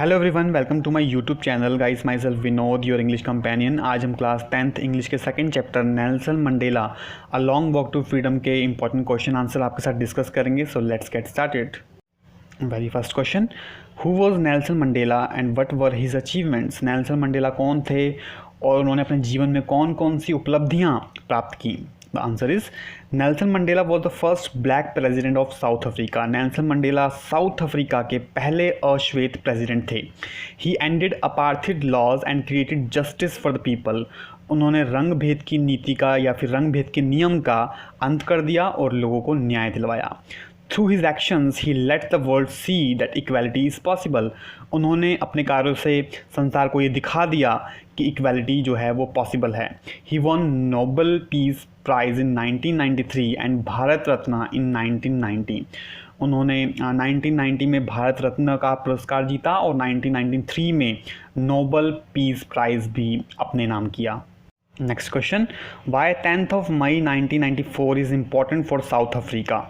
Hello everyone, welcome to my YouTube channel guys. Myself Vinod, your English companion. आज हम class 10th English के second chapter Nelson Mandela a long walk to freedom के important question answer आपके साथ discuss करेंगे। So let's get started. Very first question, who was Nelson Mandela and what were his achievements. Nelson Mandela कौन थे और उन्होंने अपने जीवन में कौन कौन सी उपलब्धियाँ प्राप्त की। The answer is Nelson Mandela was the first black president of South Africa. Nelson Mandela south Africa के पहले अश्वेत प्रेसिडेंट थे. He ended apartheid laws and created justice for the people. उन्होंने रंग भेद की नीति का या फिर रंग भेद के नियम का अंत कर दिया और लोगों को न्याय दिलवाया. Through his actions, he let the world see that equality is possible. उन्होंने अपने कार्यों से संसार को ये दिखा दिया कि इक्वालिटी जो है वो पॉसिबल है. He won Nobel Peace Prize in 1993 and Bharat Ratna in 1990. उन्होंने 1990 में भारत रत्न का पुरस्कार जीता और 1993 में नोबल पीस प्राइज़ भी अपने नाम किया. Next question, why 10th of May 1994 is important for South Africa.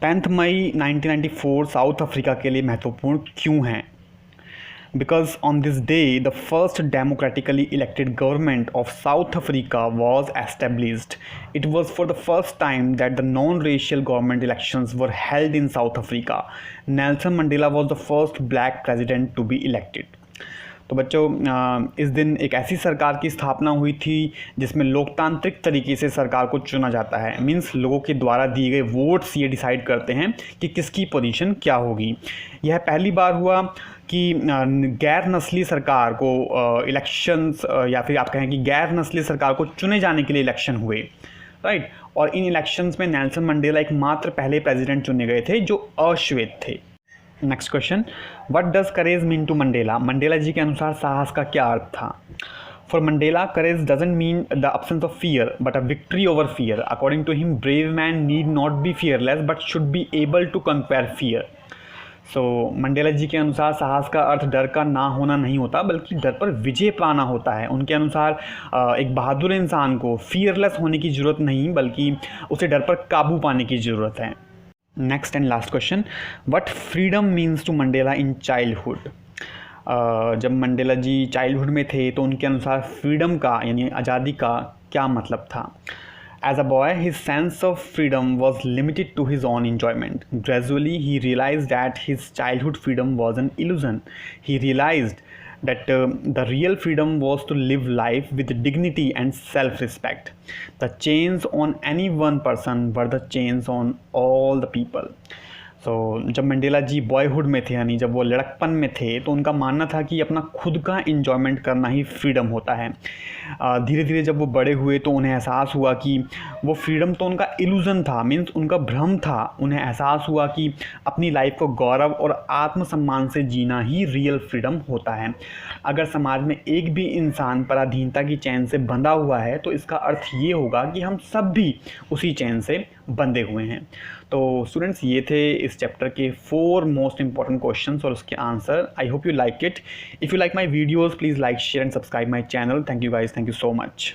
10 मई 1994 साउथ अफ्रीका के लिए महत्वपूर्ण क्यों है? Because on this day, the first democratically elected government of South Africa was established. It was for the first time that the non-racial government elections were held in South Africa. Nelson Mandela was the first black president to be elected. तो बच्चों, इस दिन एक ऐसी सरकार की स्थापना हुई थी जिसमें लोकतांत्रिक तरीके से सरकार को चुना जाता है. मीन्स लोगों के द्वारा दिए गए वोट्स ये डिसाइड करते हैं कि किसकी पोजीशन क्या होगी. यह पहली बार हुआ कि गैर नस्ली सरकार को इलेक्शंस या फिर आप कहें कि गैर नस्ली सरकार को चुने जाने के लिए इलेक्शन हुए, राइट. और इन इलेक्शंस में नेल्सन मंडेला एकमात्र पहले प्रेसिडेंट चुने गए थे जो अश्वेत थे. Next question, what does courage mean to Mandela. Mandela ji के अनुसार साहस का क्या अर्थ था? For Mandela, courage doesn't mean the absence of fear but a victory over fear. According to him, brave man need not be fearless but should be able to conquer fear. So Mandela ji के अनुसार साहस का अर्थ डर का ना होना नहीं होता बल्कि डर पर विजय पाना होता है. उनके अनुसार एक बहादुर इंसान को फियरलेस होने की ज़रूरत नहीं बल्कि उसे डर पर काबू पाने की ज़रूरत है. Next and last question, what freedom means to Mandela in childhood. जब मंडेला जी चाइल्डहुड में थे तो उनके अनुसार फ्रीडम का यानी आज़ादी का क्या मतलब था? As a boy, his sense of freedom was limited to his own enjoyment. Gradually, he realized that his childhood freedom was an illusion. He realized that the real freedom was to live life with dignity and self-respect. The chains on any one person were the chains on all the people. तो जब Mandela जी boyhood में थे यानी जब वो लड़कपन में थे तो उनका मानना था कि अपना खुद का इंजॉयमेंट करना ही फ्रीडम होता है. धीरे धीरे जब वो बड़े हुए तो उन्हें एहसास हुआ कि वो फ्रीडम तो उनका इल्यूज़न था, मीन्स उनका भ्रम था. उन्हें एहसास हुआ कि अपनी लाइफ को गौरव और आत्मसम्मान से जीना ही रियल फ्रीडम होता है. अगर समाज में एक भी इंसान पराधीनता की चैन से बंधा हुआ है तो इसका अर्थ ये होगा कि हम सब भी उसी चैन से बंधे हुए हैं. तो स्टूडेंट्स, ये थे इस चैप्टर के 4 मोस्ट इंपॉर्टेंट क्वेश्चंस और उसके answer. I hope you like it. If you like my videos please like, share and subscribe my channel. Thank you guys, thank you so much.